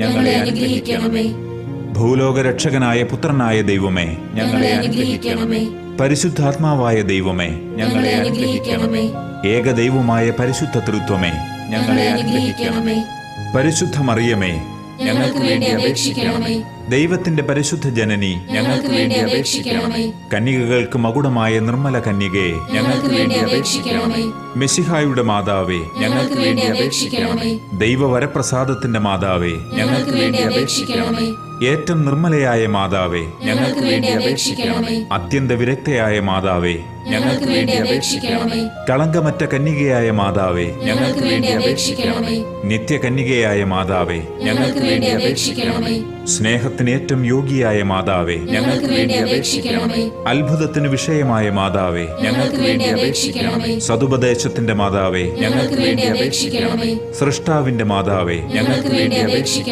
ഞങ്ങളെ അനുഗ്രഹിക്കണമേ. ഭൂലോകരക്ഷകനായ പുത്രനായ ദൈവമേ, ഞങ്ങളെ അനുഗ്രഹിക്കണമേ. പരിശുദ്ധാത്മാവായ ദൈവമേ, ഞങ്ങളെ അനുഗ്രഹിക്കണമേ. ഏകദൈവമായ പരിശുദ്ധ തൃത്വമേ, ഞങ്ങളെ അനുഗ്രഹിക്കണമേ. പരിശുദ്ധ മറിയമേ, ഞങ്ങൾക്ക് വേണ്ടി അപേക്ഷിക്കണമേ. ദൈവത്തിന്റെ പരിശുദ്ധ ജനനി, ഞങ്ങൾക്ക് വേണ്ടി അപേക്ഷിക്കണമേ. കന്യകകൾക്ക് മകുടമായ നിർമ്മല കന്യകേ, ഞങ്ങൾക്ക് വേണ്ടി അപേക്ഷിക്കണമേ. മെസ്സിഹായുടെ മാതാവേ, ഞങ്ങൾക്ക് വേണ്ടി അപേക്ഷിക്കണമേ. ദൈവവരപ്രസാദത്തിന്റെ മാതാവേ, ഞങ്ങൾക്ക് വേണ്ടി അപേക്ഷിക്കണമേ. ഏറ്റവും നിർമ്മലയായ മാതാവേ, ഞങ്ങൾക്ക് വേണ്ടി അപേക്ഷിക്കണമേ. അത്യന്ത വിരക്തയായ മാതാവേ, ഞങ്ങൾക്ക് വേണ്ടി അപേക്ഷിക്കണമേ. കളങ്കമറ്റ കന്യകയായ മാതാവേ, ഞങ്ങൾക്ക് വേണ്ടി അപേക്ഷിക്കണമേ. നിത്യകന്യകയായ മാതാവേ, ഞങ്ങൾക്ക് വേണ്ടി അപേക്ഷിക്കണമേ. സ്നേഹത്തിന് ഏറ്റവും യോഗ്യയായ മാതാവേ, ഞങ്ങൾക്ക് വേണ്ടി അപേക്ഷിക്കണമേ. അത്ഭുതത്തിന് വിഷയമായ മാതാവേ, ഞങ്ങൾക്ക് വേണ്ടി അപേക്ഷിക്കണമേ. സതുപദേശത്തിന്റെ മാതാവേ, ഞങ്ങൾക്ക് വേണ്ടി അപേക്ഷിക്കണമേ. സൃഷ്ടാവിന്റെ മാതാവേ, ഞങ്ങൾക്ക് വേണ്ടി അപേക്ഷിക്കണമേ.